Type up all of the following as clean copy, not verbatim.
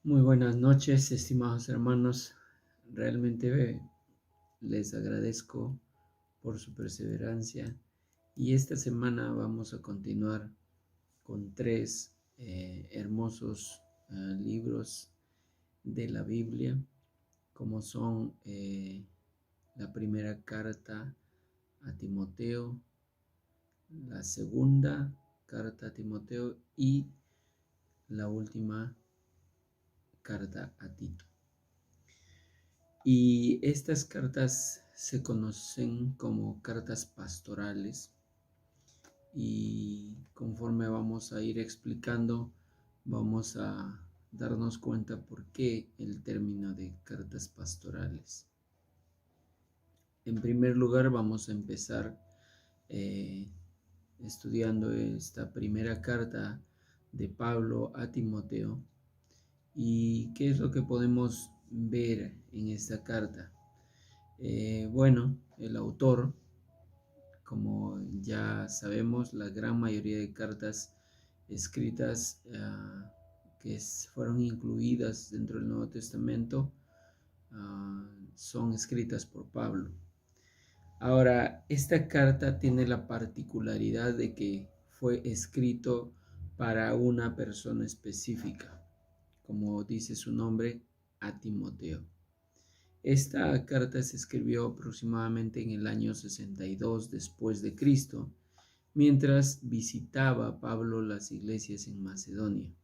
Muy buenas noches, estimados hermanos. Realmente les agradezco por su perseverancia y esta semana vamos a continuar con tres hermosos libros de la Biblia, como son la primera carta a Timoteo, la segunda carta a Timoteo y la última carta a Tito. Y estas cartas se conocen como cartas pastorales y conforme vamos a ir explicando, vamos a darnos cuenta por qué el término de cartas pastorales. En primer lugar, vamos a empezar estudiando esta primera carta de Pablo a Timoteo. ¿Y qué es lo que podemos ver en esta carta? Bueno, el autor, como ya sabemos, la gran mayoría de cartas escritas que fueron incluidas dentro del Nuevo Testamento son escritas por Pablo. Ahora, esta carta tiene la particularidad de que fue escrito para una persona específica, como dice su nombre, a Timoteo. Esta carta se escribió aproximadamente en el año 62 después de Cristo, mientras visitaba Pablo las iglesias en Macedonia.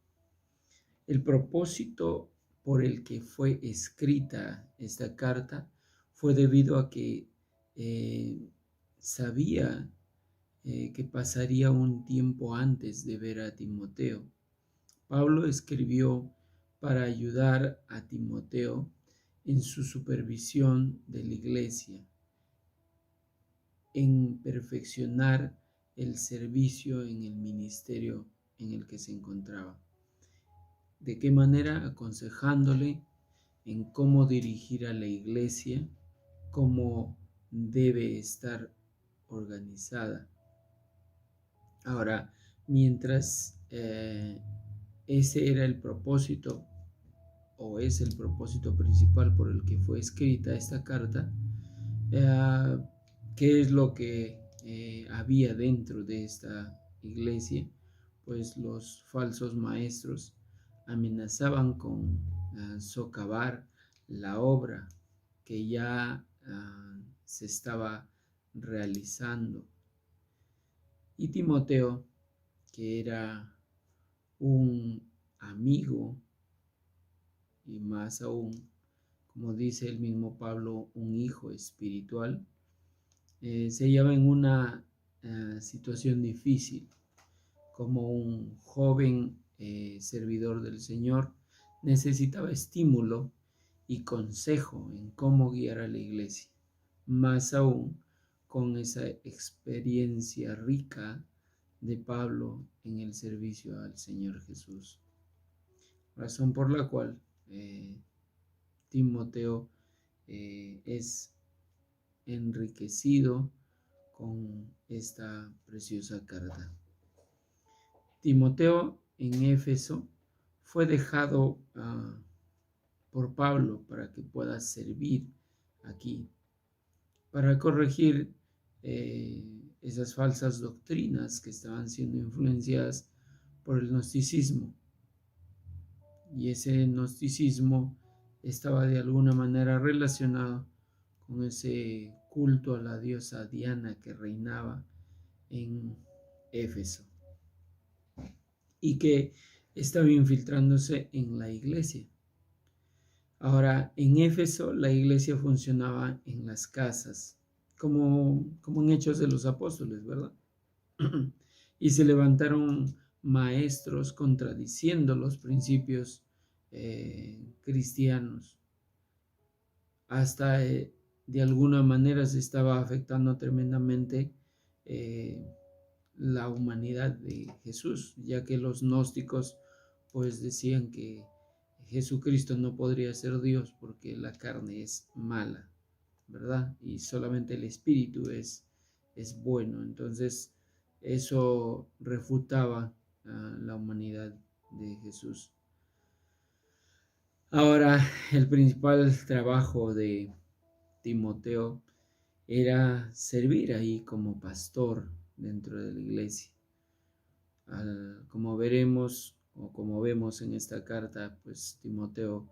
El propósito por el que fue escrita esta carta fue debido a que sabía que pasaría un tiempo antes de ver a Timoteo. Pablo escribió para ayudar a Timoteo en su supervisión de la iglesia, en perfeccionar el servicio en el ministerio en el que se encontraba. ¿De qué manera? Aconsejándole en cómo dirigir a la iglesia, cómo debe estar organizada. Ahora, mientras ese era el propósito, o es el propósito principal por el que fue escrita esta carta, ¿qué es lo que había dentro de esta iglesia? Pues los falsos maestros amenazaban con socavar la obra que ya se estaba realizando. Y Timoteo, que era un amigo y más aún, como dice el mismo Pablo, un hijo espiritual, se hallaba en una situación difícil. Como un joven servidor del Señor, necesitaba estímulo y consejo en cómo guiar a la iglesia, más aún con esa experiencia rica de Pablo en el servicio al Señor Jesús. Razón por la cual Timoteo es enriquecido con esta preciosa carta. Timoteo en Éfeso fue dejado por Pablo para que pueda servir aquí, para corregir esas falsas doctrinas que estaban siendo influenciadas por el gnosticismo. Y ese gnosticismo estaba de alguna manera relacionado con ese culto a la diosa Diana que reinaba en Éfeso y que estaba infiltrándose en la iglesia. Ahora, en Éfeso la iglesia funcionaba en las casas, como en Hechos de los Apóstoles, ¿verdad? Y se levantaron maestros contradiciendo los principios cristianos. Hasta de alguna manera se estaba afectando tremendamente la humanidad de Jesús, ya que los gnósticos pues decían que Jesucristo no podría ser Dios porque la carne es mala, ¿verdad? Y solamente el espíritu es bueno. Entonces eso refutaba la humanidad de Jesús. Ahora, el principal trabajo de Timoteo era servir ahí como pastor dentro de la iglesia. Como veremos o como vemos en esta carta, pues Timoteo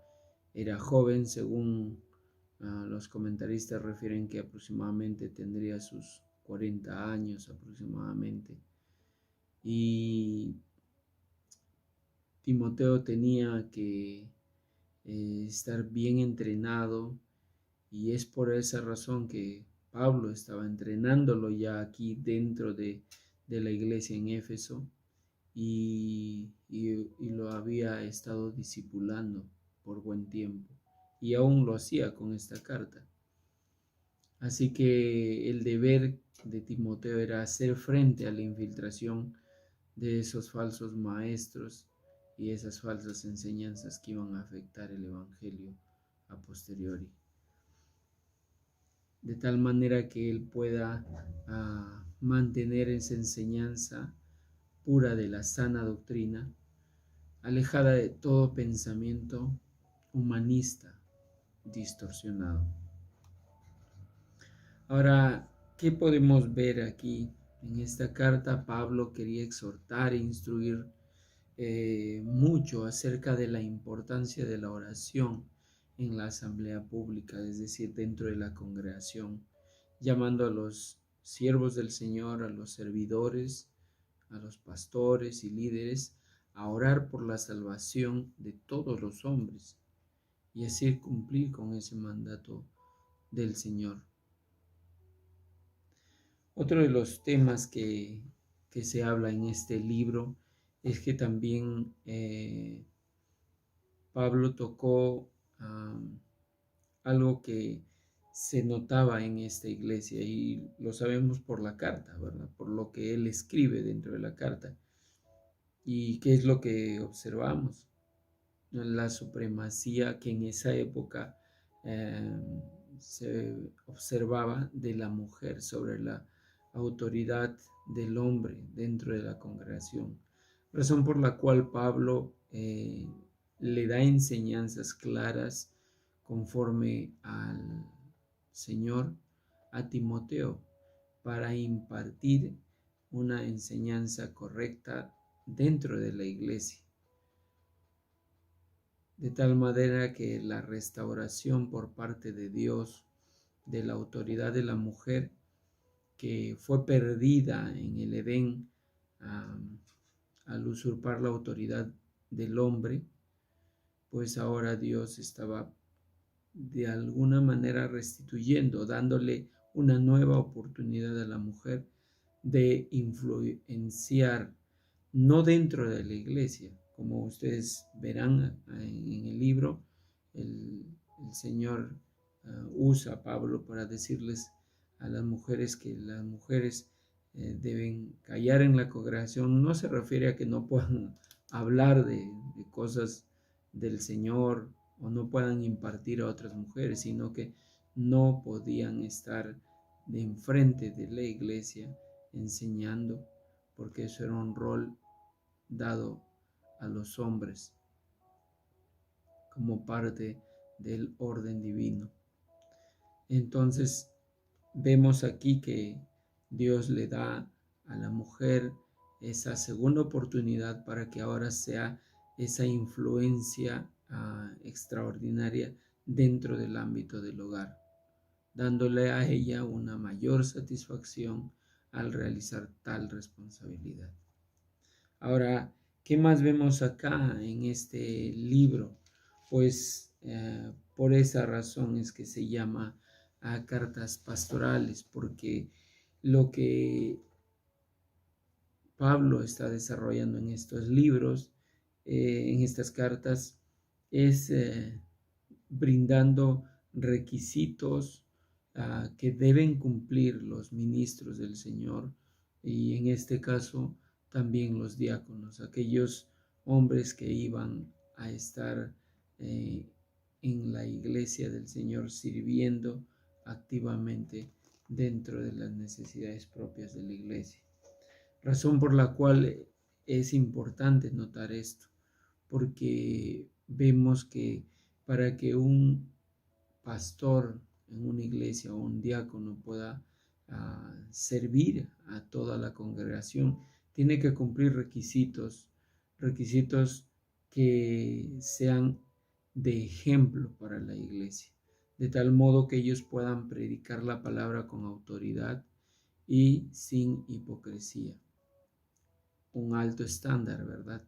era joven, según los comentaristas refieren que aproximadamente tendría sus 40 años aproximadamente. Y Timoteo tenía que estar bien entrenado, y es por esa razón que Pablo estaba entrenándolo ya aquí dentro de la iglesia en Éfeso, y lo había estado discipulando por buen tiempo, y aún lo hacía con esta carta. Así que el deber de Timoteo era hacer frente a la infiltración de esos falsos maestros y esas falsas enseñanzas que iban a afectar el evangelio a posteriori, de tal manera que él pueda mantener esa enseñanza pura de la sana doctrina, alejada de todo pensamiento humanista distorsionado. Ahora, ¿qué podemos ver aquí? En esta carta Pablo quería exhortar e instruir mucho acerca de la importancia de la oración en la asamblea pública, es decir, dentro de la congregación, llamando a los siervos del Señor, a los servidores, a los pastores y líderes, a orar por la salvación de todos los hombres y así cumplir con ese mandato del Señor. Otro de los temas que se habla en este libro es que también Pablo tocó algo que se notaba en esta iglesia, y lo sabemos por la carta, ¿verdad? Por lo que él escribe dentro de la carta. ¿Y qué es lo que observamos? La supremacía que en esa época eh, se observaba de la mujer sobre la autoridad del hombre dentro de la congregación, razón por la cual Pablo le da enseñanzas claras conforme al Señor a Timoteo para impartir una enseñanza correcta dentro de la iglesia, de tal manera que la restauración por parte de Dios de la autoridad de la mujer, que fue perdida en el Edén al usurpar la autoridad del hombre, pues ahora Dios estaba de alguna manera restituyendo, dándole una nueva oportunidad a la mujer de influenciar, no dentro de la iglesia, como ustedes verán en el libro, el Señor usa a Pablo para decirles a las mujeres que las mujeres deben callar en la congregación. No se refiere a que no puedan hablar de cosas del Señor o no puedan impartir a otras mujeres, sino que no podían estar de enfrente de la iglesia enseñando, porque eso era un rol dado a los hombres como parte del orden divino. Entonces vemos aquí que Dios le da a la mujer esa segunda oportunidad para que ahora sea esa influencia extraordinaria dentro del ámbito del hogar, dándole a ella una mayor satisfacción al realizar tal responsabilidad. Ahora, ¿qué más vemos acá en este libro? Pues por esa razón es que se llama cartas pastorales, porque lo que Pablo está desarrollando en estos libros, en estas cartas, es brindando requisitos que deben cumplir los ministros del Señor, y en este caso también los diáconos, aquellos hombres que iban a estar en la iglesia del Señor sirviendo activamente dentro de las necesidades propias de la iglesia. Razón por la cual es importante notar esto, porque vemos que para que un pastor en una iglesia o un diácono pueda servir a toda la congregación, tiene que cumplir requisitos que sean de ejemplo para la iglesia, de tal modo que ellos puedan predicar la palabra con autoridad y sin hipocresía. Un alto estándar, ¿verdad?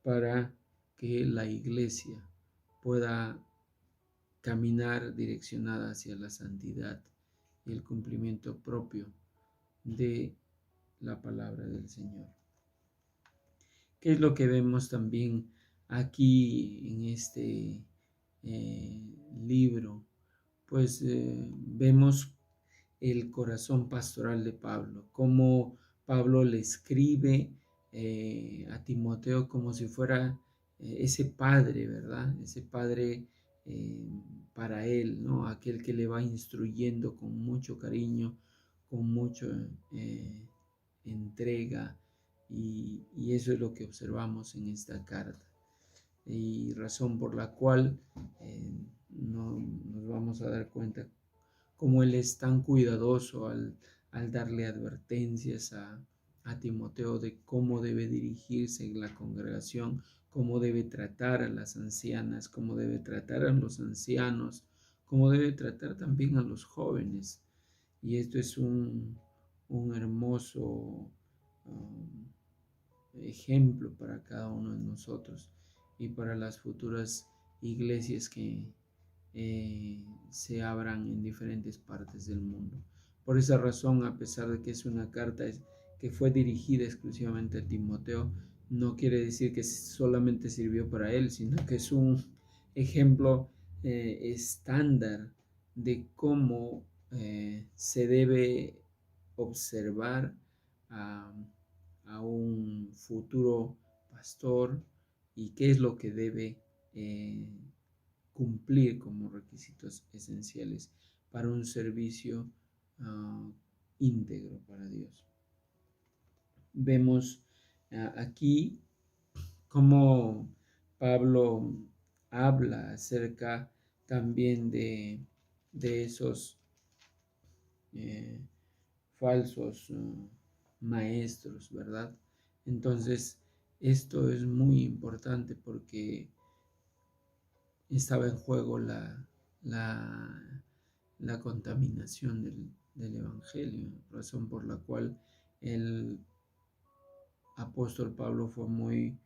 Para que la iglesia pueda caminar direccionada hacia la santidad y el cumplimiento propio de la palabra del Señor. ¿Qué es lo que vemos también aquí en este libro? Pues vemos el corazón pastoral de Pablo, cómo Pablo le escribe a Timoteo como si fuera ese padre, ¿verdad? Ese padre para él, ¿no? Aquel que le va instruyendo con mucho cariño, con mucha entrega, y eso es lo que observamos en esta carta. Y razón por la cual no nos vamos a dar cuenta cómo él es tan cuidadoso al darle advertencias a Timoteo de cómo debe dirigirse en la congregación, cómo debe tratar a las ancianas, cómo debe tratar a los ancianos, cómo debe tratar también a los jóvenes. Y esto es un hermoso ejemplo para cada uno de nosotros y para las futuras iglesias que se abran en diferentes partes del mundo. Por esa razón, a pesar de que es una carta que fue dirigida exclusivamente a Timoteo, no quiere decir que solamente sirvió para él, sino que es un ejemplo estándar de cómo se debe observar a un futuro pastor y qué es lo que debe cumplir como requisitos esenciales para un servicio íntegro para Dios. Vemos aquí cómo Pablo habla acerca también de esos falsos maestros, ¿verdad? Entonces, esto es muy importante porque estaba en juego la contaminación del Evangelio, razón por la cual el apóstol Pablo fue muy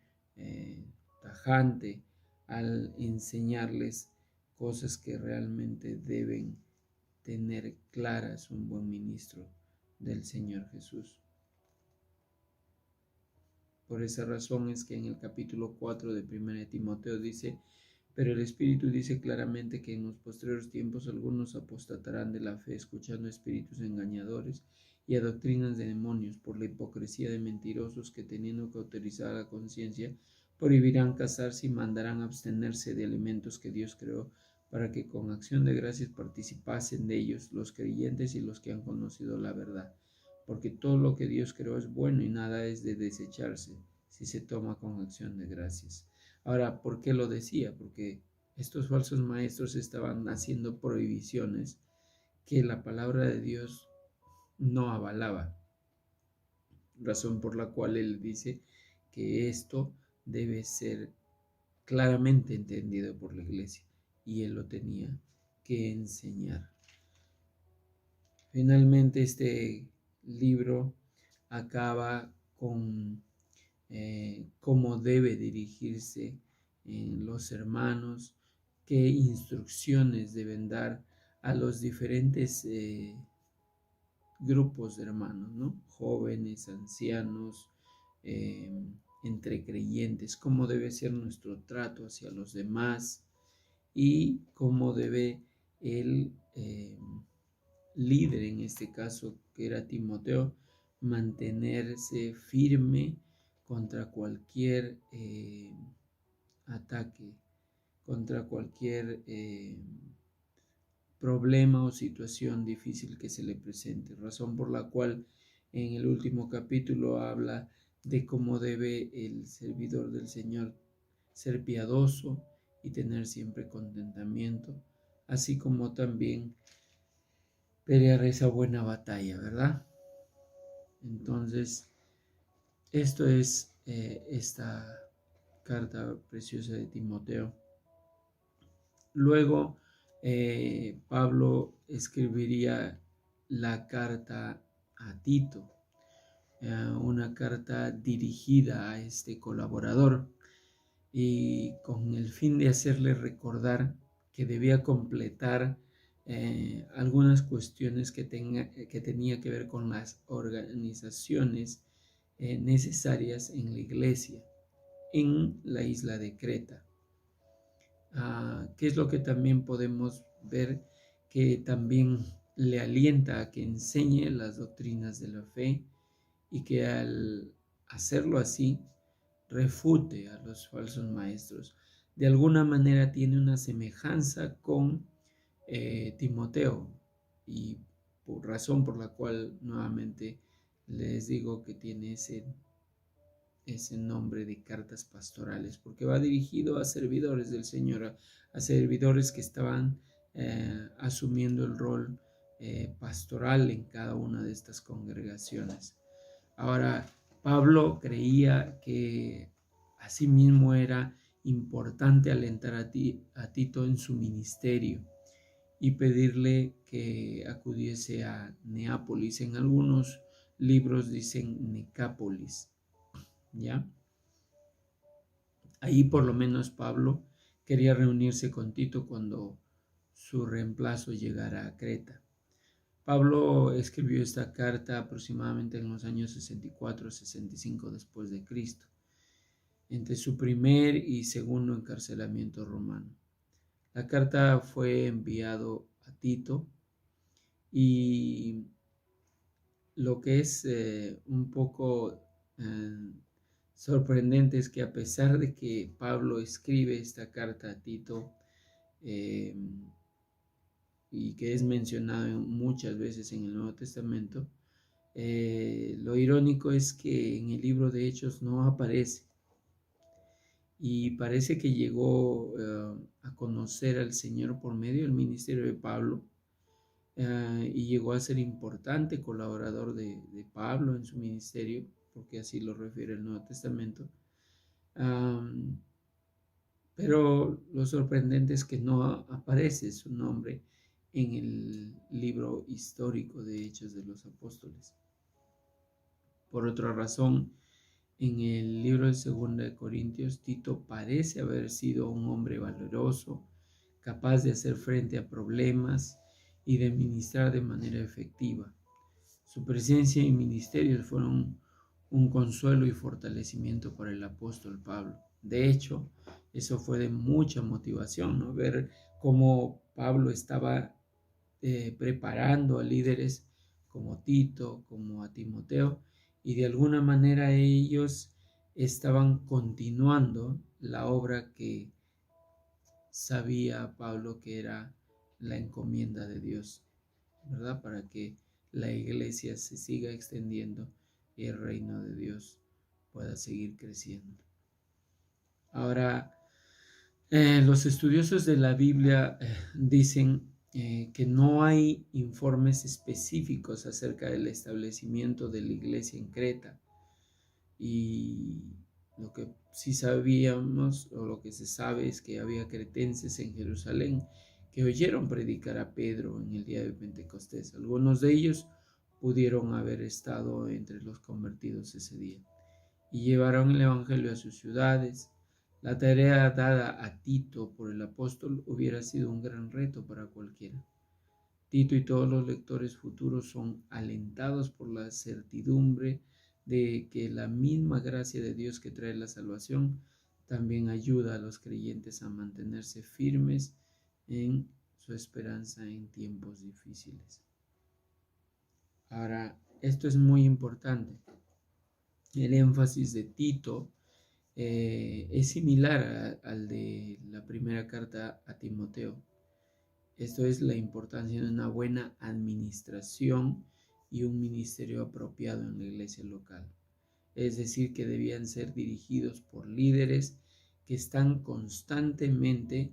tajante al enseñarles cosas que realmente deben tener claras un buen ministro del Señor Jesús. Por esa razón es que en el capítulo 4 de 1 Timoteo dice: pero el Espíritu dice claramente que en los postreros tiempos algunos apostatarán de la fe, escuchando espíritus engañadores y a doctrinas de demonios, por la hipocresía de mentirosos que, teniendo cauterizada la conciencia, prohibirán casarse y mandarán abstenerse de alimentos que Dios creó, para que con acción de gracias participasen de ellos los creyentes y los que han conocido la verdad. Porque todo lo que Dios creó es bueno y nada es de desecharse si se toma con acción de gracias. Ahora, ¿por qué lo decía? Porque estos falsos maestros estaban haciendo prohibiciones que la palabra de Dios no avalaba, razón por la cual él dice que esto debe ser claramente entendido por la iglesia y él lo tenía que enseñar. Finalmente, este libro acaba con cómo debe dirigirse los hermanos, qué instrucciones deben dar a los diferentes grupos de hermanos, ¿no? Jóvenes, ancianos, entre creyentes, cómo debe ser nuestro trato hacia los demás y cómo debe el líder, en este caso que era Timoteo, mantenerse firme contra cualquier ataque, contra cualquier problema o situación difícil que se le presente, razón por la cual en el último capítulo habla de cómo debe el servidor del Señor ser piadoso y tener siempre contentamiento, así como también pelear esa buena batalla, ¿verdad? Entonces, esto es esta carta preciosa de Timoteo. Luego, Pablo escribiría la carta a Tito, una carta dirigida a este colaborador y con el fin de hacerle recordar que debía completar algunas cuestiones que tenía que ver con las organizaciones necesarias en la iglesia en la isla de Creta. ¿Qué es lo que también podemos ver? Que también le alienta a que enseñe las doctrinas de la fe y que al hacerlo así refute a los falsos maestros. De alguna manera tiene una semejanza con Timoteo, y por razón por la cual nuevamente les digo que tiene ese nombre de cartas pastorales, porque va dirigido a servidores del Señor, a servidores que estaban asumiendo el rol pastoral en cada una de estas congregaciones. Ahora, Pablo creía que asimismo era importante alentar a Tito en su ministerio y pedirle que acudiese a Neápolis. En algunos libros dicen Necápolis, ¿ya? Ahí por lo menos Pablo quería reunirse con Tito cuando su reemplazo llegara a Creta. Pablo escribió esta carta aproximadamente en los años 64-65 después de Cristo, entre su primer y segundo encarcelamiento romano. La carta fue enviado a Tito y lo que es un poco sorprendente es que a pesar de que Pablo escribe esta carta a Tito y que es mencionado muchas veces en el Nuevo Testamento, lo irónico es que en el libro de Hechos no aparece y parece que llegó a conocer al Señor por medio del ministerio de Pablo y llegó a ser importante colaborador de Pablo en su ministerio, porque así lo refiere el Nuevo Testamento. Pero lo sorprendente es que no aparece su nombre en el libro histórico de Hechos de los Apóstoles. Por otra razón, en el libro de 2 de Corintios, Tito parece haber sido un hombre valeroso, capaz de hacer frente a problemas y de ministrar de manera efectiva. Su presencia y ministerios fueron un consuelo y fortalecimiento para el apóstol Pablo. De hecho, eso fue de mucha motivación, ¿no? Ver cómo Pablo estaba preparando a líderes como Tito, como a Timoteo, y de alguna manera ellos estaban continuando la obra que sabía Pablo que era la encomienda de Dios, ¿verdad? Para que la iglesia se siga extendiendo y el reino de Dios pueda seguir creciendo. Ahora, los estudiosos de la Biblia dicen que no hay informes específicos acerca del establecimiento de la iglesia en Creta, y lo que sí sabíamos o lo que se sabe es que había cretenses en Jerusalén que oyeron predicar a Pedro en el día de Pentecostés. Algunos de ellos pudieron haber estado entre los convertidos ese día y llevaron el evangelio a sus ciudades. La tarea dada a Tito por el apóstol hubiera sido un gran reto para cualquiera. Tito y todos los lectores futuros son alentados por la certidumbre de que la misma gracia de Dios que trae la salvación también ayuda a los creyentes a mantenerse firmes en su esperanza en tiempos difíciles. Ahora, esto es muy importante. El énfasis de Tito es similar al de la primera carta a Timoteo. Esto es la importancia de una buena administración y un ministerio apropiado en la iglesia local. Es decir, que debían ser dirigidos por líderes que están constantemente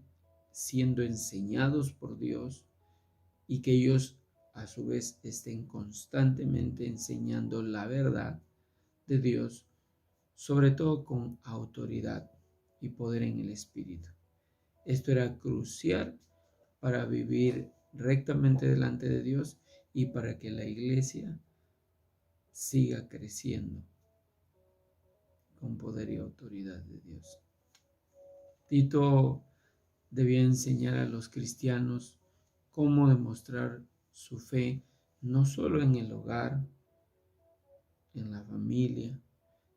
siendo enseñados por Dios y que ellos a su vez estén constantemente enseñando la verdad de Dios, sobre todo con autoridad y poder en el Espíritu. Esto era crucial para vivir rectamente delante de Dios y para que la iglesia siga creciendo con poder y autoridad de Dios. Tito debía enseñar a los cristianos cómo demostrar su fe no solo en el hogar, en la familia,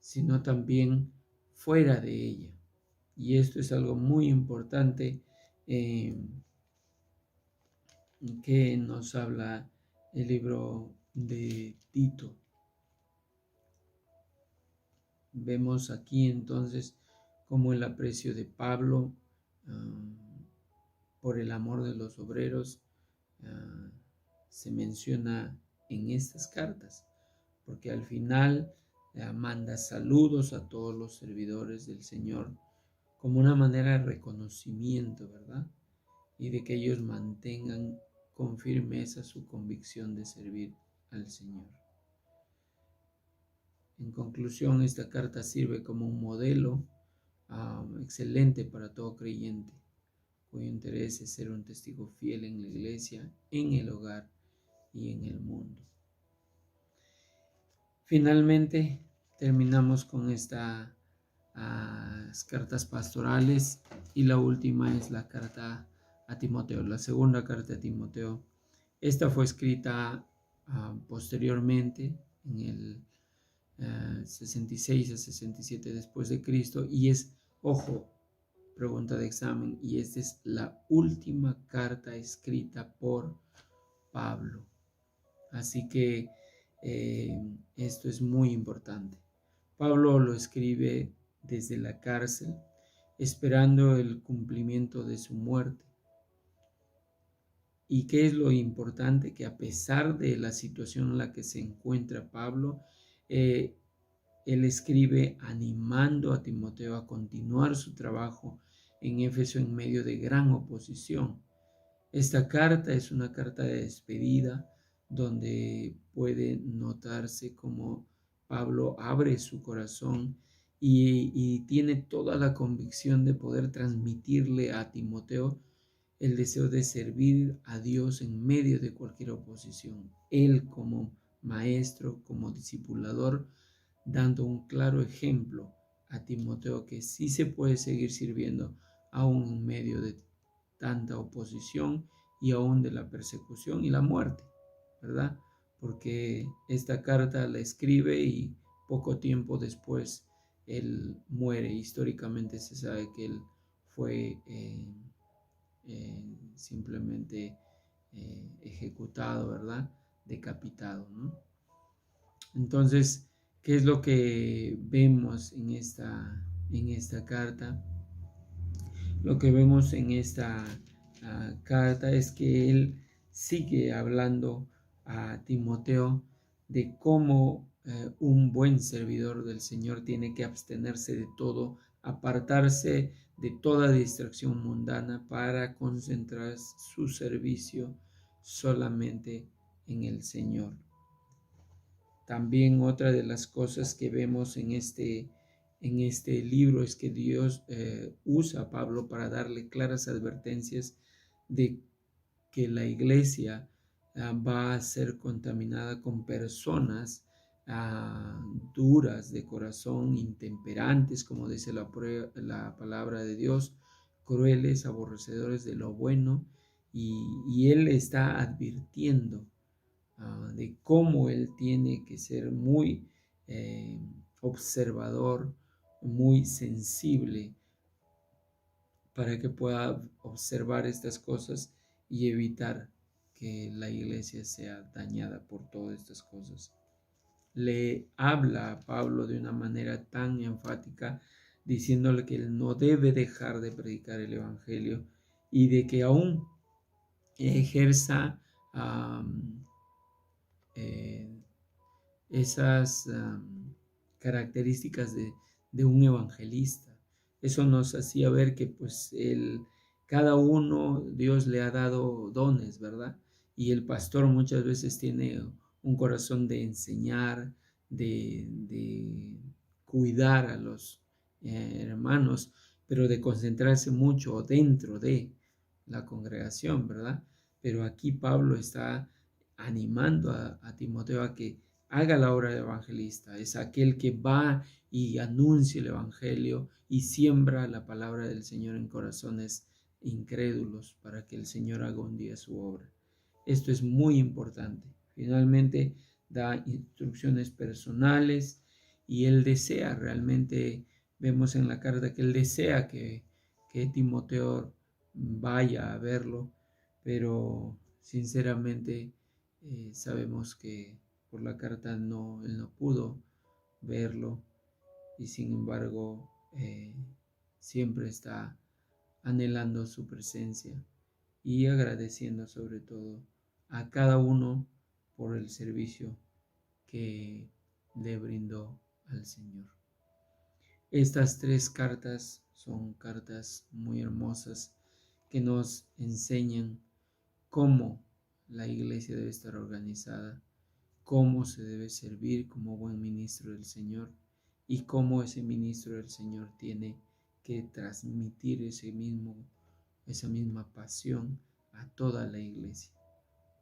sino también fuera de ella. Y esto es algo muy importante que nos habla el libro de Tito. Vemos aquí entonces cómo el aprecio de Pablo por el amor de los obreros se menciona en estas cartas, porque al final manda saludos a todos los servidores del Señor como una manera de reconocimiento, ¿verdad? Y de que ellos mantengan con firmeza su convicción de servir al Señor. En conclusión, esta carta sirve como un modelo excelente para todo creyente, cuyo interés es ser un testigo fiel en la iglesia, en el hogar y en el mundo. Finalmente, terminamos con estas cartas pastorales y la última es la carta a Timoteo, la segunda carta a Timoteo. Esta fue escrita posteriormente en el 66 a 67 después de Cristo y es, ojo, pregunta de examen, y esta es la última carta escrita por Pablo. Así que esto es muy importante. Pablo lo escribe desde la cárcel, esperando el cumplimiento de su muerte. ¿Y qué es lo importante? Que a pesar de la situación en la que se encuentra Pablo, él escribe animando a Timoteo a continuar su trabajo en Éfeso en medio de gran oposición. Esta carta es una carta de despedida donde puede notarse cómo Pablo abre su corazón y tiene toda la convicción de poder transmitirle a Timoteo el deseo de servir a Dios en medio de cualquier oposición. Él como maestro, como discipulador, dando un claro ejemplo a Timoteo que sí se puede seguir sirviendo aún en medio de tanta oposición y aún de la persecución y la muerte, ¿verdad? Porque esta carta la escribe y poco tiempo después él muere. Históricamente se sabe que él fue simplemente ejecutado, ¿verdad? Decapitado, ¿no? Entonces, ¿qué es lo que vemos en esta carta? Lo que vemos en esta carta es que él sigue hablando a Timoteo de cómo un buen servidor del Señor tiene que abstenerse de todo, apartarse de toda distracción mundana para concentrar su servicio solamente en el Señor. También otra de las cosas que vemos en este libro es que Dios usa a Pablo para darle claras advertencias de que la iglesia va a ser contaminada con personas duras de corazón, intemperantes, como dice la palabra de Dios, crueles, aborrecedores de lo bueno, y él está advirtiendo de cómo él tiene que ser muy observador, muy sensible para que pueda observar estas cosas y evitar que la iglesia sea dañada por todas estas cosas. Le habla a Pablo de una manera tan enfática, diciéndole que él no debe dejar de predicar el evangelio y de que aún ejerza esas características de un evangelista, Eso nos hacía ver que pues cada uno Dios le ha dado dones, ¿verdad? Y el pastor muchas veces tiene un corazón de enseñar, de cuidar a los hermanos, pero de concentrarse mucho dentro de la congregación, ¿verdad? Pero aquí Pablo está animando a Timoteo a que haga la obra de evangelista. Es aquel que va y anuncia el evangelio y siembra la palabra del Señor en corazones incrédulos para que el Señor haga un día su obra. Esto es muy importante. Finalmente da instrucciones personales y él desea realmente, vemos en la carta que él desea que Timoteo vaya a verlo, pero sinceramente sabemos que por la carta él no pudo verlo y sin embargo siempre está anhelando su presencia y agradeciendo sobre todo a cada uno por el servicio que le brindó al Señor. Estas tres cartas son cartas muy hermosas que nos enseñan cómo la iglesia debe estar organizada, cómo se debe servir como buen ministro del Señor y cómo ese ministro del Señor tiene que transmitir esa misma pasión a toda la iglesia,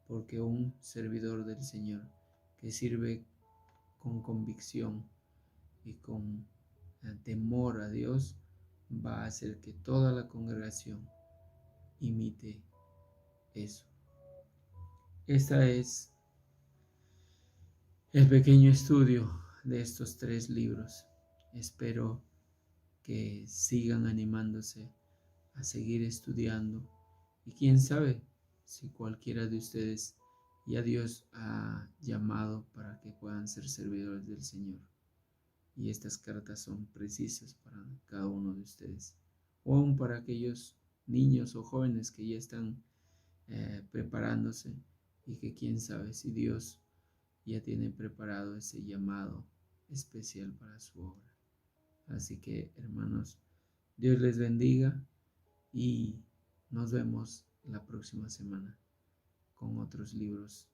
porque un servidor del Señor que sirve con convicción y con temor a Dios va a hacer que toda la congregación imite eso. Este es el pequeño estudio de estos tres libros. Espero que sigan animándose a seguir estudiando y quién sabe si cualquiera de ustedes ya Dios ha llamado para que puedan ser servidores del Señor. Y estas cartas son precisas para cada uno de ustedes, o aún para aquellos niños o jóvenes que ya están preparándose y que quién sabe si Dios ya tiene preparado ese llamado especial para su obra. Así que, hermanos, Dios les bendiga y nos vemos la próxima semana con otros libros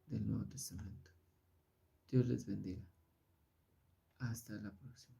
del Nuevo Testamento. Dios les bendiga. Hasta la próxima.